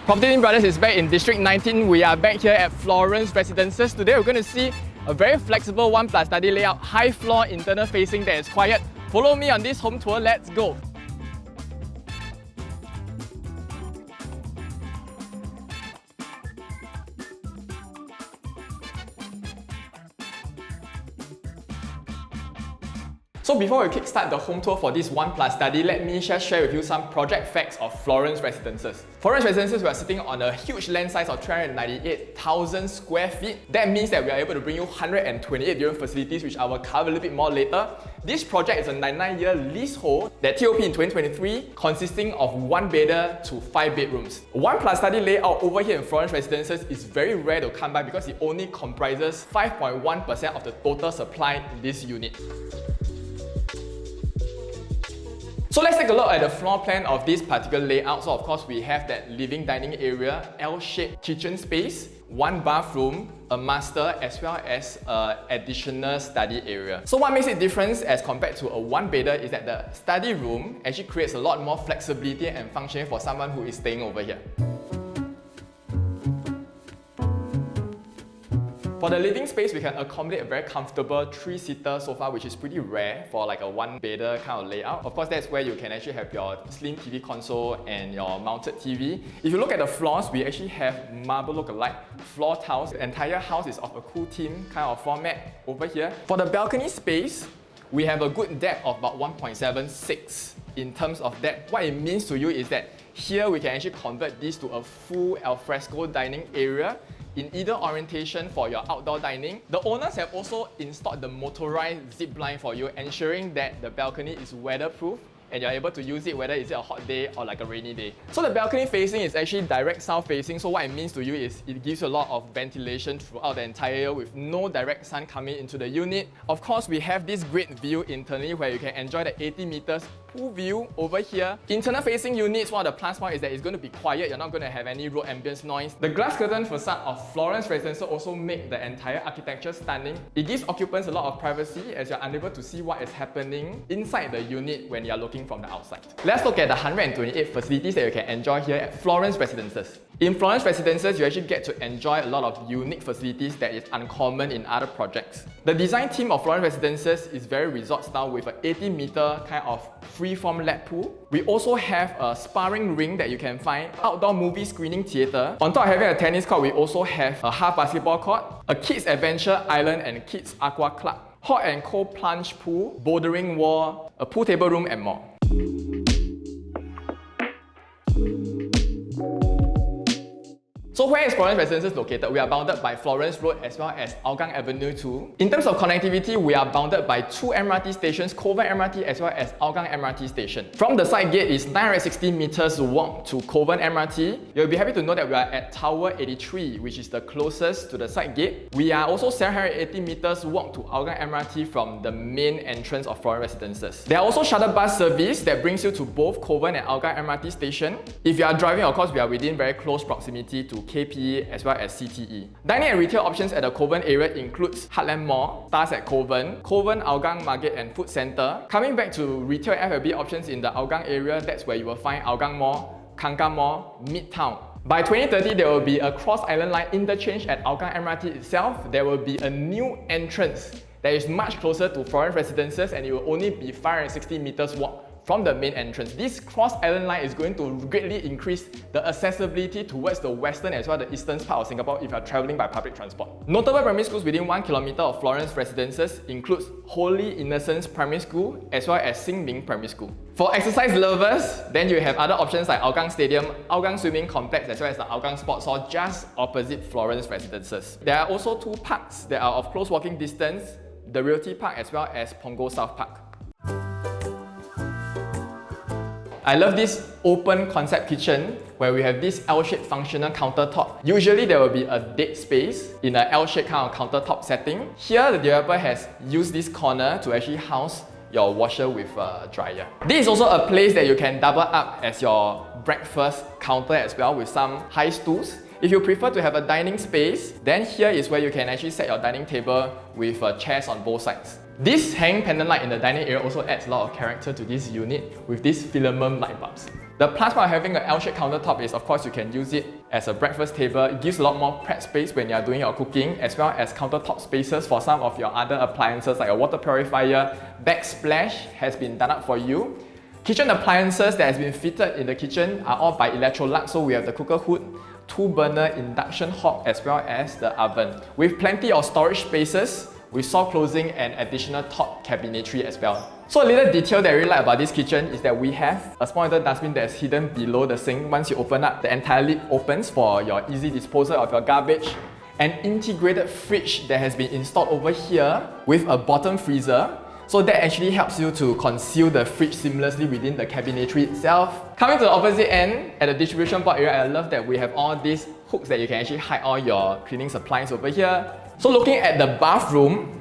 PropertyLimBrothers is back in District 19. We are back here at Florence Residences. Today we're going to see a very flexible 1+ study layout, high floor, internal facing that is quiet. Follow me on this home tour, let's go! So before we kickstart the home tour for this 1+ study, let me just share with you some project facts of Florence Residences. Florence Residences, we are sitting on a huge land size of 398,000 square feet. That means that we are able to bring you 128 different facilities, which I will cover a little bit more later. This project is a 99-year leasehold that TOP in 2023, consisting of 1-bedder to 5 bedrooms. 1+ study layout over here in Florence Residences is very rare to come by because it only comprises 5.1% of the total supply in this unit. So let's take a look at the floor plan of this particular layout. So of course we have that living dining area, L-shaped kitchen space, 1 bathroom, a master, as well as an additional study area. So what makes it different as compared to a 1-bedder is that the study room actually creates a lot more flexibility and functioning for someone who is staying over here. For the living space, we can accommodate a very comfortable 3-seater sofa, which is pretty rare for like a 1-bedder kind of layout. Of course, that's where you can actually have your slim TV console and your mounted TV. If you look at the floors, we actually have marble look-alike floor tiles. The entire house is of a cool theme kind of format over here. For the balcony space, we have a good depth of about 1.76 in terms of depth. What it means to you is that here we can actually convert this to a full alfresco dining area in either orientation for your outdoor dining. The owners have also installed the motorized zip line for you, ensuring that the balcony is weatherproof and you're able to use it whether it's a hot day or like a rainy day. So the balcony facing is actually direct south facing, so what it means to you is it gives you a lot of ventilation throughout the entire year with no direct sun coming into the unit. Of course, we have this great view internally where you can enjoy the 80 meters pool view over here. Internal facing units, one of the plus points is that it's going to be quiet, you're not going to have any road ambience noise. The glass curtain facade of Florence Residences also make the entire architecture stunning. It gives occupants a lot of privacy as you're unable to see what is happening inside the unit when you're looking from the outside. Let's look at the 128 facilities that you can enjoy here at Florence Residences. In Florence Residences, you actually get to enjoy a lot of unique facilities that is uncommon in other projects. The design theme of Florence Residences is very resort style with an 80-meter kind of free-form lap pool. We also have a sparring ring that you can find, outdoor movie screening theatre. On top of having a tennis court, we also have a half basketball court, a kids adventure island and kids aqua club, hot and cold plunge pool, bouldering wall, a pool table room and more. So where is Florence Residences located? We are bounded by Florence Road as well as Hougang Avenue 2. In terms of connectivity, we are bounded by 2 MRT stations, Kovan MRT as well as Hougang MRT station. From the side gate is 960 meters walk to Kovan MRT. You'll be happy to know that we are at Tower 83, which is the closest to the side gate. We are also 780 meters walk to Hougang MRT from the main entrance of Florence Residences. There are also shuttle bus service that brings you to both Kovan and Hougang MRT station. If you are driving, of course, we are within very close proximity to KPE as well as CTE. Dining and retail options at the Kovan area includes Heartland Mall, Stars at Kovan, Kovan Hougang Market and Food Centre. Coming back to retail F&B options in the Hougang area, that's where you will find Hougang Mall, Kangkang Mall, Midtown. By 2030, there will be a cross island line interchange at Hougang MRT itself. There will be a new entrance that is much closer to Florence Residences and it will only be 560 meters walk from the main entrance. This cross-island line is going to greatly increase the accessibility towards the western as well as the eastern part of Singapore if you are travelling by public transport. Notable primary schools within 1 kilometer of Florence Residences includes Holy Innocents Primary School as well as Xinmin Primary School. For exercise lovers, then you have other options like Hougang Stadium, Hougang Swimming Complex as well as the Hougang Sports Hall just opposite Florence Residences. There are also 2 parks that are of close walking distance, the Realty Park as well as Punggol South Park. I love this open concept kitchen where we have this L-shaped functional countertop. Usually there will be a dead space in an L-shaped kind of countertop setting. Here the developer has used this corner to actually house your washer with a dryer. This is also a place that you can double up as your breakfast counter as well with some high stools. If you prefer to have a dining space, then here is where you can actually set your dining table with chairs on both sides. This hanging pendant light in the dining area also adds a lot of character to this unit with these filament light bulbs. The plus point of having an L-shaped countertop is, of course, you can use it as a breakfast table. It gives a lot more prep space when you're doing your cooking, as well as countertop spaces for some of your other appliances like a water purifier. Backsplash has been done up for you. Kitchen appliances that has been fitted in the kitchen are all by Electrolux. So we have the cooker hood, 2-burner induction hob, as well as the oven, with plenty of storage spaces, with saw closing and additional top cabinetry as well. So a little detail that I really like about this kitchen is that we have a small little dustbin that's hidden below the sink. Once you open up, the entire lid opens for your easy disposal of your garbage. An integrated fridge that has been installed over here with a bottom freezer. So that actually helps you to conceal the fridge seamlessly within the cabinetry itself. Coming to the opposite end, at the distribution board area, I love that we have all these hooks that you can actually hide all your cleaning supplies over here. So looking at the bathroom,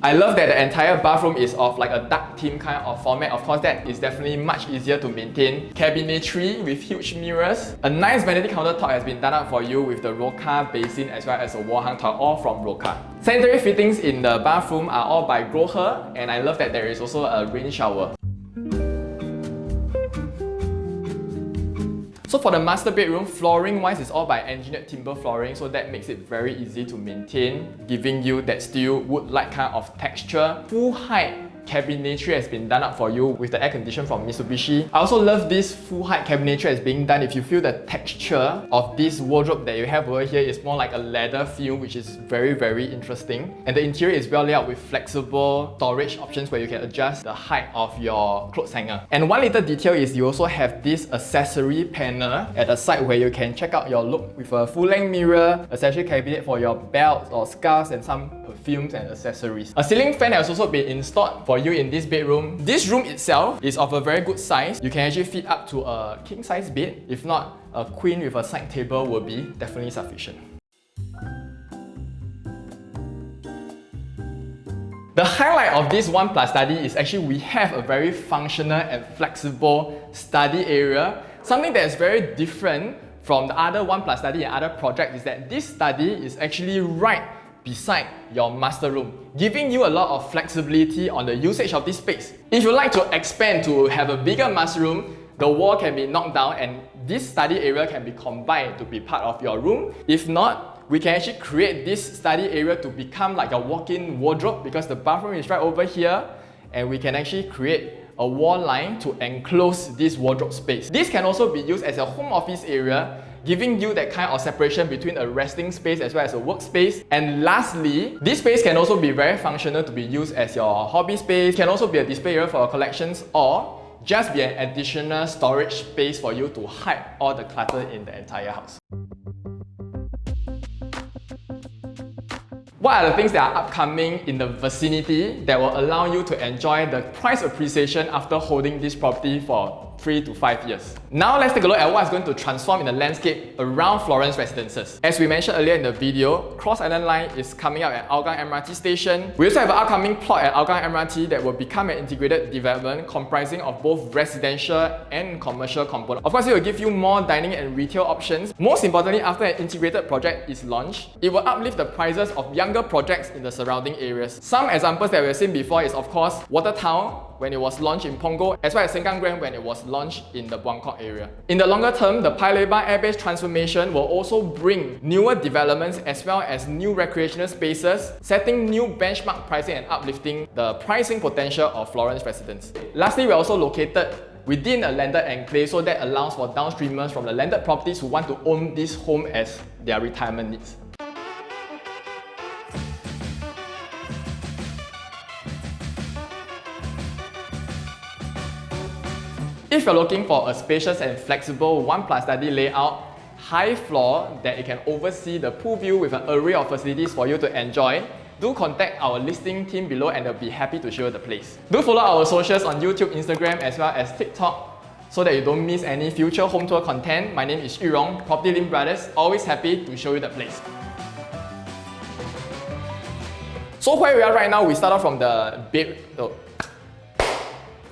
I love that the entire bathroom is of like a dark theme kind of format. Of course, that is definitely much easier to maintain. Cabinetry with huge mirrors. A nice vanity countertop has been done up for you with the Roca basin as well as a wall hung tile, all from Roca. Sanitary fittings in the bathroom are all by Groher, and I love that there is also a rain shower. So for the master bedroom, flooring wise is all by engineered timber flooring, so that makes it very easy to maintain, giving you that steel wood-like kind of texture. Full height cabinetry has been done up for you with the air condition from Mitsubishi. I also love this full height cabinetry as being done. If you feel the texture of this wardrobe that you have over here is more like a leather feel, which is very, very interesting. And the interior is well laid out with flexible storage options where you can adjust the height of your clothes hanger. And one little detail is you also have this accessory panel at the side where you can check out your look with a full-length mirror, accessory cabinet for your belts or scarves, and some perfumes and accessories. A ceiling fan has also been installed for you in this bedroom. This room itself is of a very good size. You can actually fit up to a king-size bed. If not, a queen with a side table will be definitely sufficient. The highlight of this 1+ study is actually we have a very functional and flexible study area. Something that is very different from the other 1+ study and other projects is that this study is actually right beside your master room, giving you a lot of flexibility on the usage of this space. If you like to expand to have a bigger master room, the wall can be knocked down and this study area can be combined to be part of your room. If not, we can actually create this study area to become like a walk-in wardrobe because the bathroom is right over here, and we can actually create a wall line to enclose this wardrobe space. This can also be used as a home office area, giving you that kind of separation between a resting space as well as a workspace. And lastly, this space can also be very functional to be used as your hobby space, can also be a display area for your collections, or just be an additional storage space for you to hide all the clutter in the entire house. What are the things that are upcoming in the vicinity that will allow you to enjoy the price appreciation after holding this property for 3 to 5 years? Now let's take a look at what is going to transform in the landscape around Florence Residences. As we mentioned earlier in the video, Cross Island Line is coming up at Hougang MRT station. We also have an upcoming plot at Hougang MRT that will become an integrated development comprising of both residential and commercial components. Of course, it will give you more dining and retail options. Most importantly, after an integrated project is launched, it will uplift the prices of younger projects in the surrounding areas. Some examples that we've seen before is, of course, Watertown when it was launched in Punggol, as well as Sengkang Grand when it was launched in the Buangkok area. In the longer term, the Paya Lebar airbase transformation will also bring newer developments as well as new recreational spaces, setting new benchmark pricing and uplifting the pricing potential of Florence Residences. Lastly, we're also located within a landed enclave, so that allows for downstreamers from the landed properties who want to own this home as their retirement needs. If you're looking for a spacious and flexible 1+ study layout, high floor that it can oversee the pool view with an array of facilities for you to enjoy, do contact our listing team below and they'll be happy to show you the place. Do follow our socials on YouTube, Instagram as well as TikTok so that you don't miss any future home tour content. My name is Yu Rong, PropertyLimBrothers, always happy to show you the place. So where we are right now, we start off from the bed.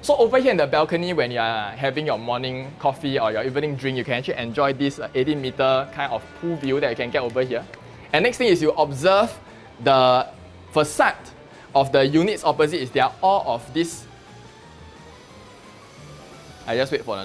So over here in the balcony, when you are having your morning coffee or your evening drink, you can actually enjoy this 80-meter kind of pool view that you can get over here. And next thing is you observe the facade of the units opposite is they are all of this I just wait for the